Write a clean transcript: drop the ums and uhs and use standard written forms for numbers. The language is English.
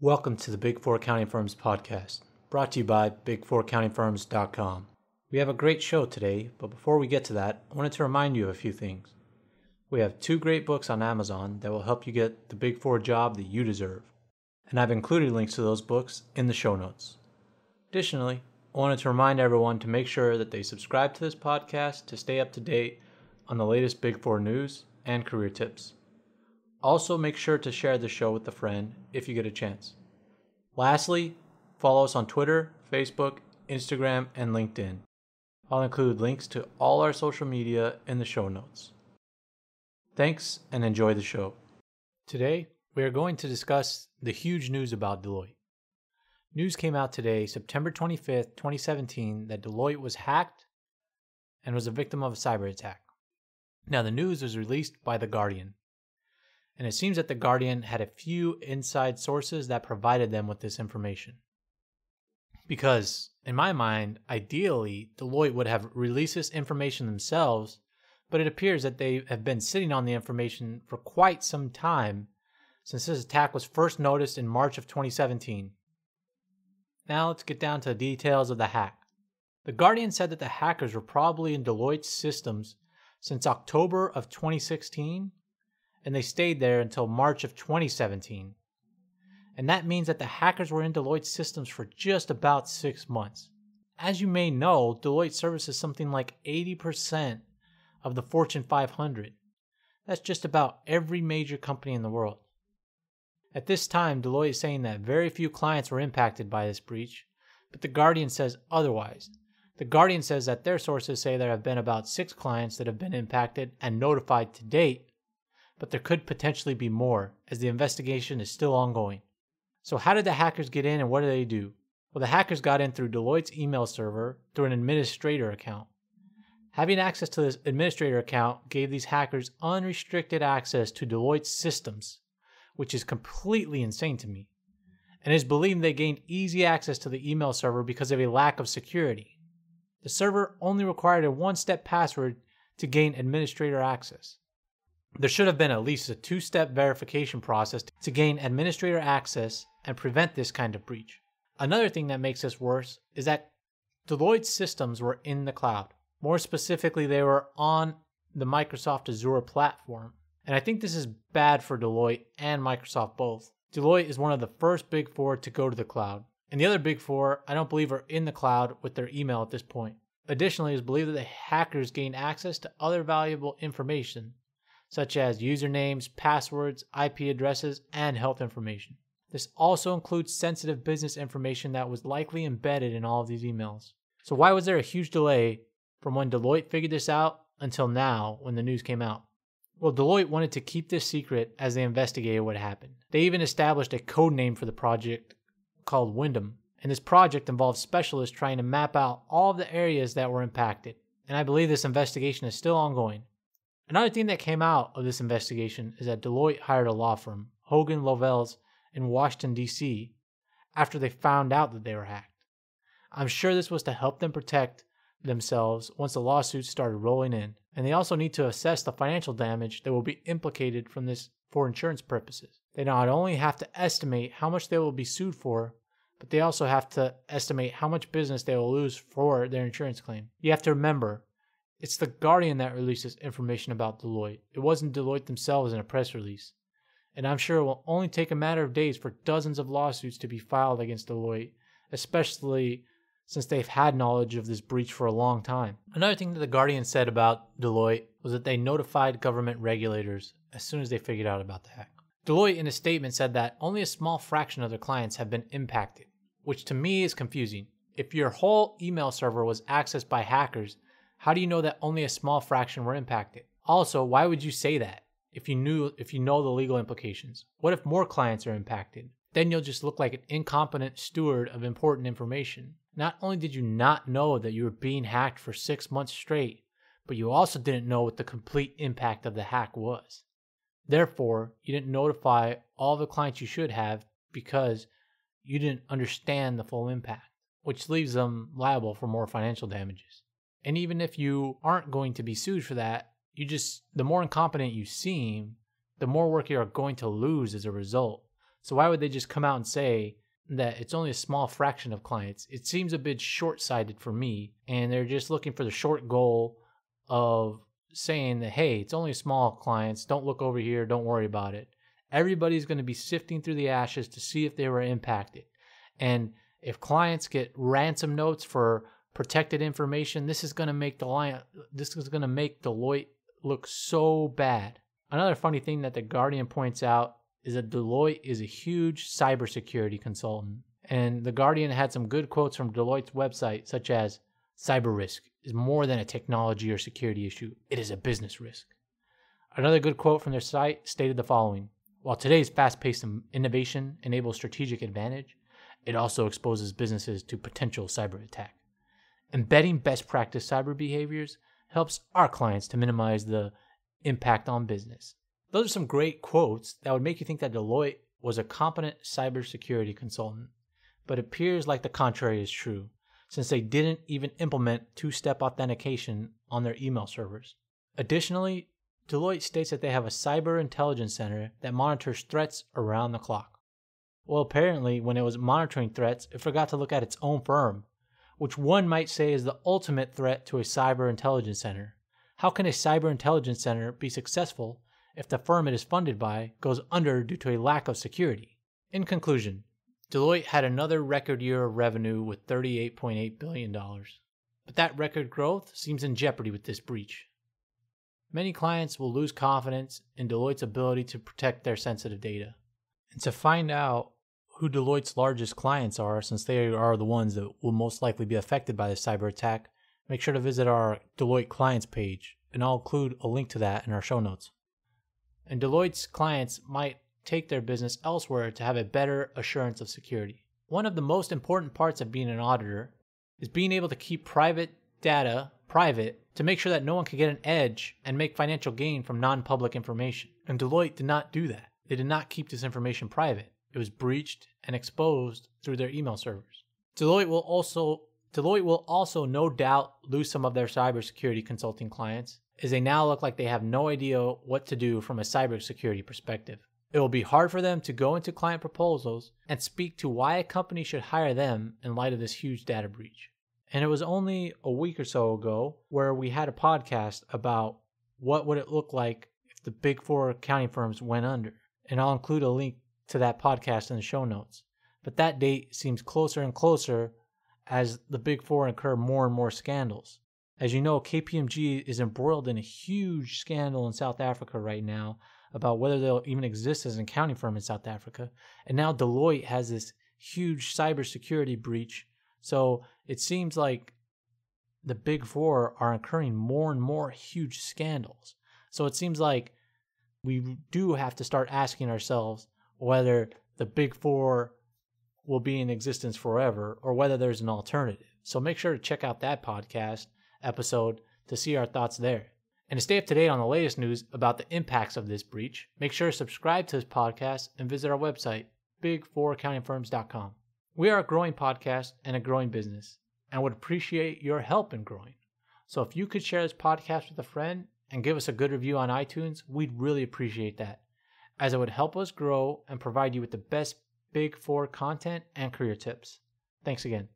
Welcome to the Big Four Accounting Firms podcast, brought to you by big4accountingfirms.com. We have a great show today, but before we get to that, I wanted to remind you of a few things. We have 2 great books on Amazon that will help you get the Big Four job that you deserve, and I've included links to those books in the show notes. Additionally, I wanted to remind everyone to make sure that they subscribe to this podcast to stay up to date on the latest Big Four news and career tips. Also, make sure to share the show with a friend if you get a chance. Lastly, follow us on Twitter, Facebook, Instagram, and LinkedIn. I'll include links to all our social media in the show notes. Thanks and enjoy the show. Today, we are going to discuss the huge news about Deloitte. News came out today, September 25th, 2017, that Deloitte was hacked and was a victim of a cyber attack. Now, the news was released by The Guardian. And it seems that The Guardian had a few inside sources that provided them with this information. Because, in my mind, ideally, Deloitte would have released this information themselves, but it appears that they have been sitting on the information for quite some time since this attack was first noticed in March of 2017. Now let's get down to the details of the hack. The Guardian said that the hackers were probably in Deloitte's systems since October of 2016, and they stayed there until March of 2017. And that means that the hackers were in Deloitte's systems for just about 6 months. As you may know, Deloitte services something like 80% of the Fortune 500. That's just about every major company in the world. At this time, Deloitte is saying that very few clients were impacted by this breach, but The Guardian says otherwise. The Guardian says that their sources say there have been about 6 clients that have been impacted and notified to date, but there could potentially be more, as the investigation is still ongoing. So how did the hackers get in and what did they do? Well, the hackers got in through Deloitte's email server through an administrator account. Having access to this administrator account gave these hackers unrestricted access to Deloitte's systems, which is completely insane to me. And it is believed they gained easy access to the email server because of a lack of security. The server only required a 1-step password to gain administrator access. There should have been at least a 2-step verification process to gain administrator access and prevent this kind of breach. Another thing that makes this worse is that Deloitte's systems were in the cloud. More specifically, they were on the Microsoft Azure platform. And I think this is bad for Deloitte and Microsoft both. Deloitte is one of the first Big Four to go to the cloud. And the other Big Four, I don't believe, are in the cloud with their email at this point. Additionally, it is believed that the hackers gained access to other valuable information, such as usernames, passwords, IP addresses, and health information. This also includes sensitive business information that was likely embedded in all of these emails. So why was there a huge delay from when Deloitte figured this out until now when the news came out? Well, Deloitte wanted to keep this secret as they investigated what happened. They even established a code name for the project called Wyndham, and this project involved specialists trying to map out all of the areas that were impacted. And I believe this investigation is still ongoing. Another thing that came out of this investigation is that Deloitte hired a law firm, Hogan Lovells, in Washington, D.C., after they found out that they were hacked. I'm sure this was to help them protect themselves once the lawsuits started rolling in, and they also need to assess the financial damage that will be implicated from this for insurance purposes. They not only have to estimate how much they will be sued for, but they also have to estimate how much business they will lose for their insurance claim. You have to remember, it's The Guardian that releases information about Deloitte. It wasn't Deloitte themselves in a press release. And I'm sure it will only take a matter of days for dozens of lawsuits to be filed against Deloitte, especially since they've had knowledge of this breach for a long time. Another thing that The Guardian said about Deloitte was that they notified government regulators as soon as they figured out about the hack. Deloitte in a statement said that only a small fraction of their clients have been impacted, which to me is confusing. If your whole email server was accessed by hackers, how do you know that only a small fraction were impacted? Also, why would you say that if you know the legal implications? What if more clients are impacted? Then you'll just look like an incompetent steward of important information. Not only did you not know that you were being hacked for 6 months straight, but you also didn't know what the complete impact of the hack was. Therefore, you didn't notify all the clients you should have because you didn't understand the full impact, which leaves them liable for more financial damages. And even if you aren't going to be sued for that, the more incompetent you seem, the more work you are going to lose as a result. So why would they just come out and say that it's only a small fraction of clients? It seems a bit short-sighted for me, and they're just looking for the short goal of saying that, hey, it's only small clients, don't look over here, don't worry about it. Everybody's going to be sifting through the ashes to see if they were impacted. And if clients get ransom notes for protected information, this is going to make Deloitte look so bad. Another funny thing that the Guardian points out is that Deloitte is a huge cybersecurity consultant. And the Guardian had some good quotes from Deloitte's website, such as, "Cyber risk is more than a technology or security issue. It is a business risk." Another good quote from their site stated the following: "While today's fast-paced innovation enables strategic advantage, it also exposes businesses to potential cyber attack. Embedding best practice cyber behaviors helps our clients to minimize the impact on business." Those are some great quotes that would make you think that Deloitte was a competent cybersecurity consultant, but it appears like the contrary is true, since they didn't even implement two-step authentication on their email servers. Additionally, Deloitte states that they have a cyber intelligence center that monitors threats around the clock. Well, apparently, when it was monitoring threats, it forgot to look at its own firm, which one might say is the ultimate threat to a cyber intelligence center. How can a cyber intelligence center be successful if the firm it is funded by goes under due to a lack of security? In conclusion, Deloitte had another record year of revenue with $38.8 billion. But that record growth seems in jeopardy with this breach. Many clients will lose confidence in Deloitte's ability to protect their sensitive data. And to find out who Deloitte's largest clients are, since they are the ones that will most likely be affected by the cyber attack, make sure to visit our Deloitte clients page, and I'll include a link to that in our show notes. And Deloitte's clients might take their business elsewhere to have a better assurance of security. One of the most important parts of being an auditor is being able to keep private data private to make sure that no one can get an edge and make financial gain from non-public information. And Deloitte did not do that. They did not keep this information private. It was breached and exposed through their email servers. Deloitte will also no doubt lose some of their cybersecurity consulting clients, as they now look like they have no idea what to do from a cybersecurity perspective. It will be hard for them to go into client proposals and speak to why a company should hire them in light of this huge data breach. And it was only a week or so ago where we had a podcast about what would it look like if the big four accounting firms went under. And I'll include a link to that podcast in the show notes. But that date seems closer and closer as the big four incur more and more scandals. As you know, KPMG is embroiled in a huge scandal in South Africa right now about whether they'll even exist as an accounting firm in South Africa. And now Deloitte has this huge cybersecurity breach. So it seems like the big four are incurring more and more huge scandals. So it seems like we do have to start asking ourselves whether the big four will be in existence forever or whether there's an alternative. So make sure to check out that podcast episode to see our thoughts there. And to stay up to date on the latest news about the impacts of this breach, make sure to subscribe to this podcast and visit our website, big4accountingfirms.com. We are a growing podcast and a growing business, and would appreciate your help in growing. So if you could share this podcast with a friend and give us a good review on iTunes, we'd really appreciate that, as it would help us grow and provide you with the best Big Four content and career tips. Thanks again.